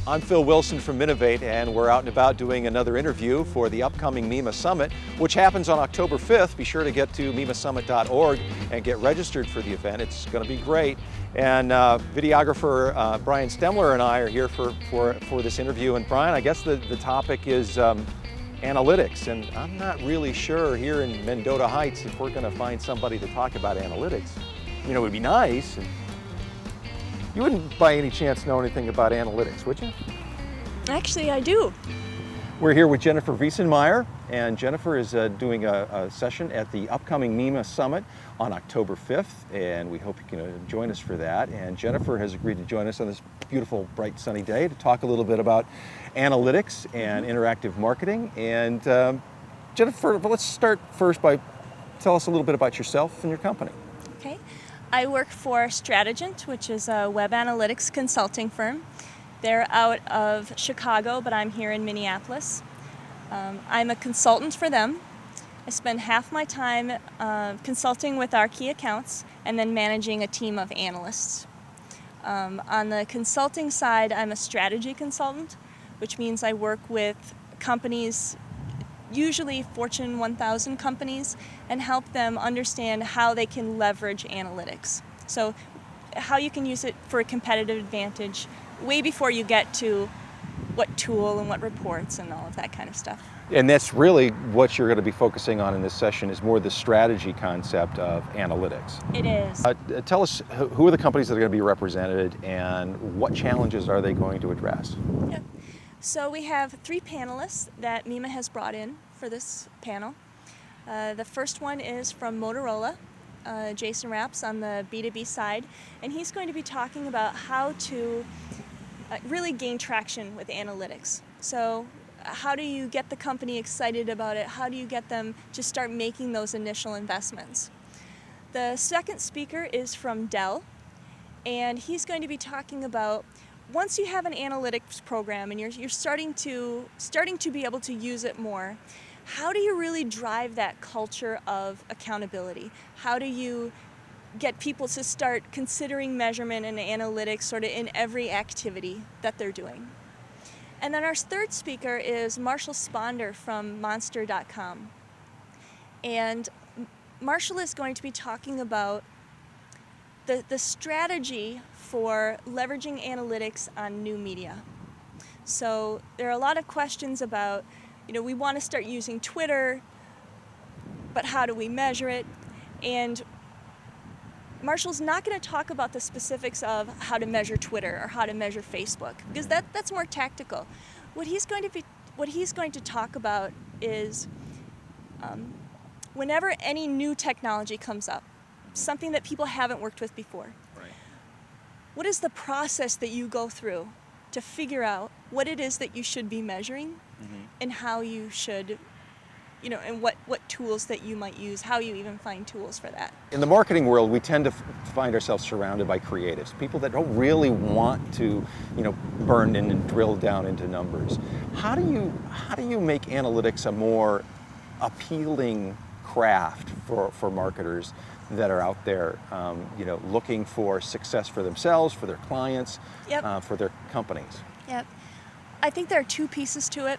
I'm Phil Wilson from Minnov8, and we're out and about doing another interview for the upcoming Mima Summit, which happens on October 5th. Be sure to get to Mima+Summit.org and get registered for the event. It's going to be great. And videographer Brian Stemler and I are here for this interview. And Brian, I guess the topic is analytics, and I'm not really sure here in Mendota Heights if we're going to find somebody to talk about analytics. You know, it would be nice. You wouldn't by any chance know anything about analytics, would you? Actually, I do. We're here with Jennifer Veesenmeyer, and Jennifer is doing a session at the upcoming Mima Summit on October 5th, and we hope you can join us for that. And Jennifer has agreed to join us on this beautiful, bright, sunny day to talk a little bit about analytics and interactive marketing. And Jennifer, let's start first by tell us a little bit about yourself and your company. Okay. I work for Strategent, which is a web analytics consulting firm. They're out of Chicago, but I'm here in Minneapolis. I'm a consultant for them. I spend half my time consulting with our key accounts and then managing a team of analysts. On the consulting side, I'm a strategy consultant, which means I work with companies, usually Fortune 1000 companies, and help them understand how they can leverage analytics. So how you can use it for a competitive advantage way before you get to what tool and what reports and all of that kind of stuff. And that's really what you're going to be focusing on in this session, is more the strategy concept of analytics. It is. Tell us, who are the companies that are going to be represented and what challenges are they going to address? Yeah. So we have 3 panelists that Mima has brought in for this panel. The first one is from Motorola, Jason Rapps on the B2B side, and he's going to be talking about how to really gain traction with analytics. So how do you get the company excited about it? How do you get them to start making those initial investments? The second speaker is from Dell, and he's going to be talking about once you have an analytics program and you're starting to be able to use it more, how do you really drive that culture of accountability? How do you get people to start considering measurement and analytics sort of in every activity that they're doing? And then our third speaker is Marshall Sponder from Monster.com. And Marshall is going to be talking about the strategy for leveraging analytics on new media. So there are a lot of questions about, we want to start using Twitter, but how do we measure it? And Marshall's not going to talk about the specifics of how to measure Twitter or how to measure Facebook, because that's more tactical. What he's going to talk about is whenever any new technology comes up, something that people haven't worked with before. Right. What is the process that you go through to figure out what it is that you should be measuring and how you should, and what tools that you might use, how you even find tools for that. In the marketing world, we tend to find ourselves surrounded by creatives, people that don't really want to, burn in and drill down into numbers. How do you make analytics a more appealing craft for marketers that are out there, looking for success for themselves, for their clients, Yep. for their companies? Yep. I think there are 2 pieces to it.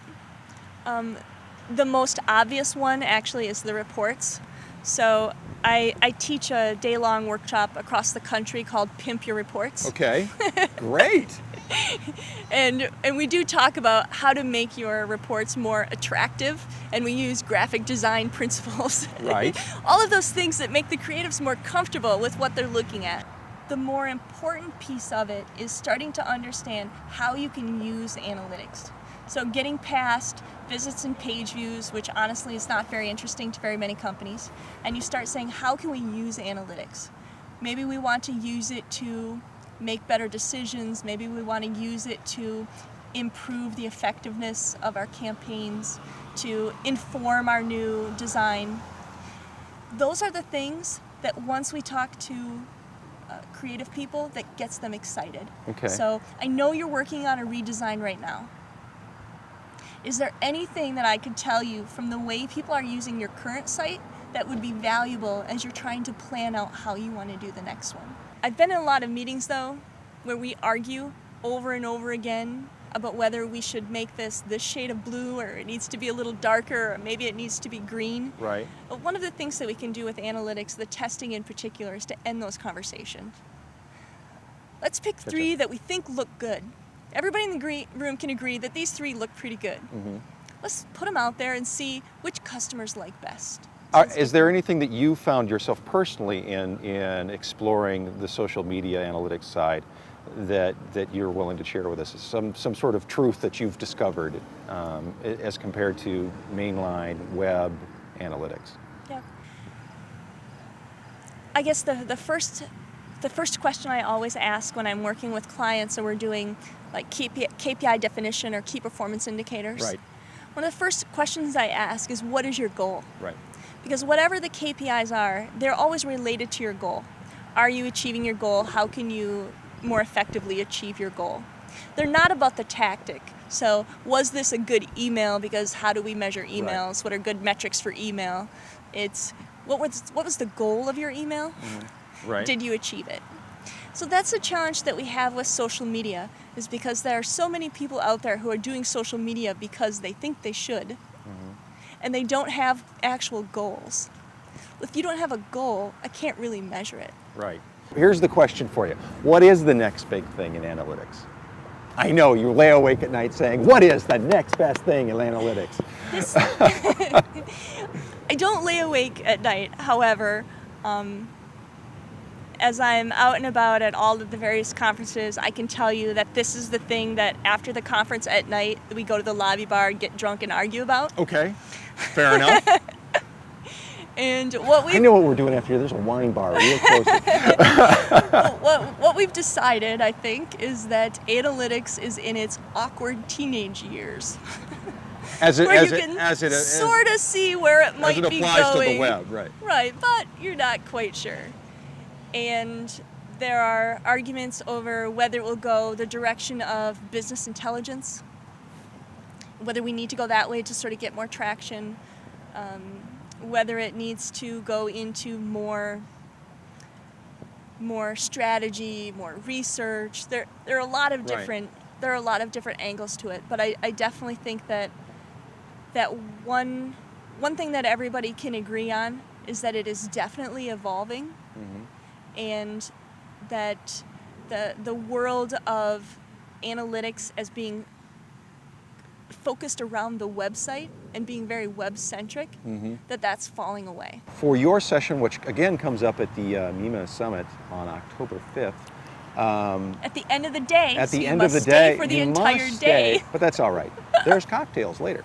The most obvious one actually is the reports. So I teach a day-long workshop across the country called Pimp Your Reports. Okay, great. And we do talk about how to make your reports more attractive, and we use graphic design principles. Right. All of those things that make the creatives more comfortable with what they're looking at. The more important piece of it is starting to understand how you can use analytics. So getting past visits and page views, which honestly is not very interesting to very many companies, and you start saying, how can we use analytics? Maybe we want to use it to make better decisions. Maybe we want to use it to improve the effectiveness of our campaigns, to inform our new design. Those are the things that once we talk to creative people, that gets them excited. Okay. So I know you're working on a redesign right now. Is there anything that I could tell you from the way people are using your current site that would be valuable as you're trying to plan out how you want to do the next one? I've been in a lot of meetings though where we argue over and over again about whether we should make this shade of blue, or it needs to be a little darker, or maybe it needs to be green. Right. But one of the things that we can do with analytics, the testing in particular, is to end those conversations. Let's pick 3 that we think look good. Everybody in the room can agree that these 3 look pretty good. Mm-hmm. Let's put them out there and see which customers like best. Is there anything that you found yourself personally in exploring the social media analytics side that you're willing to share with us? Some sort of truth that you've discovered as compared to mainline web analytics? Yeah. I guess the first question I always ask when I'm working with clients and we're doing like KPI definition or key performance indicators. Right. One of the first questions I ask is, what is your goal? Right. Because whatever the KPIs are, they're always related to your goal. Are you achieving your goal? How can you more effectively achieve your goal? They're not about the tactic. So was this a good email? Because how do we measure emails? Right. What are good metrics for email? It's what was the goal of your email? Mm-hmm. Right. Did you achieve it? So that's a challenge that we have with social media, is because there are so many people out there who are doing social media because they think they should, mm-hmm. and they don't have actual goals. If you don't have a goal, I can't really measure it. Right. Here's the question for you. What is the next big thing in analytics? I know you lay awake at night saying, what is the next best thing in analytics? I don't lay awake at night, however, as I'm out and about at all of the various conferences, I can tell you that this is the thing that after the conference at night, we go to the lobby bar and get drunk and argue about. Okay, fair enough. And I know what we're doing after here. There's a wine bar real close. What we've decided, I think, is that analytics is in its awkward teenage years. Where you can sort of see where it might be going. As it applies to the web, right. Right, but you're not quite sure. And there are arguments over whether it will go the direction of business intelligence, whether we need to go that way to sort of get more traction, whether it needs to go into more strategy, more research. There are a lot of different angles to it, but I definitely think that one thing that everybody can agree on is that it is definitely evolving. Mm-hmm. And that the world of analytics as being focused around the website and being very web-centric, mm-hmm. that's falling away. For your session, which again comes up at the Mima Summit on October 5th. At the end of the day. At the so end you of the must day. Stay for the entire day. But that's all right. There's cocktails later.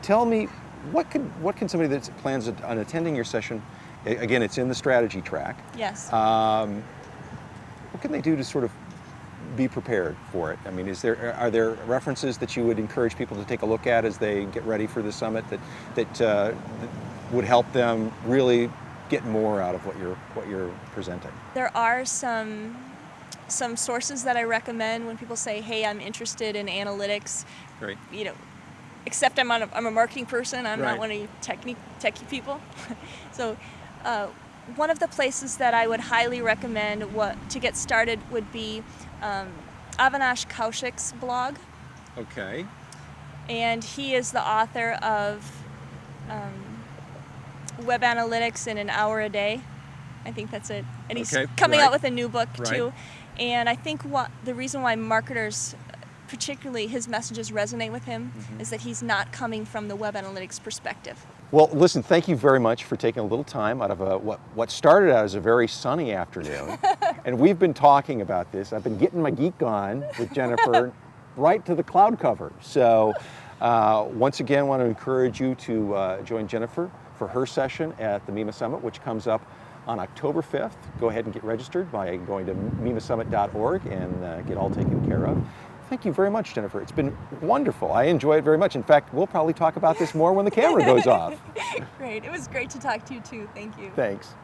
Tell me, what can somebody that plans on attending your session? Again, it's in the strategy track. Yes. What can they do to sort of be prepared for it? I mean, are there references that you would encourage people to take a look at as they get ready for the summit that would help them really get more out of what you're presenting? There are some sources that I recommend when people say, "Hey, I'm interested in analytics." Great. Except I'm a marketing person. I'm right. not one of you techie people. So. One of the places that I would highly recommend to get started would be Avinash Kaushik's blog. Okay. And he is the author of Web Analytics in an Hour a Day. I think that's it. And he's coming out with a new book too. And I think the reason why marketers, particularly his messages, resonate with him mm-hmm. is that he's not coming from the web analytics perspective. Well, listen, thank you very much for taking a little time out of what started out as a very sunny afternoon. And we've been talking about this. I've been getting my geek on with Jennifer right to the cloud cover. So once again, I want to encourage you to join Jennifer for her session at the Mima Summit, which comes up on October 5th. Go ahead and get registered by going to mimasummit.org and get all taken care of. Thank you very much, Jennifer. It's been wonderful. I enjoy it very much. In fact, we'll probably talk about this more when the camera goes off. Great. It was great to talk to you, too. Thank you. Thanks.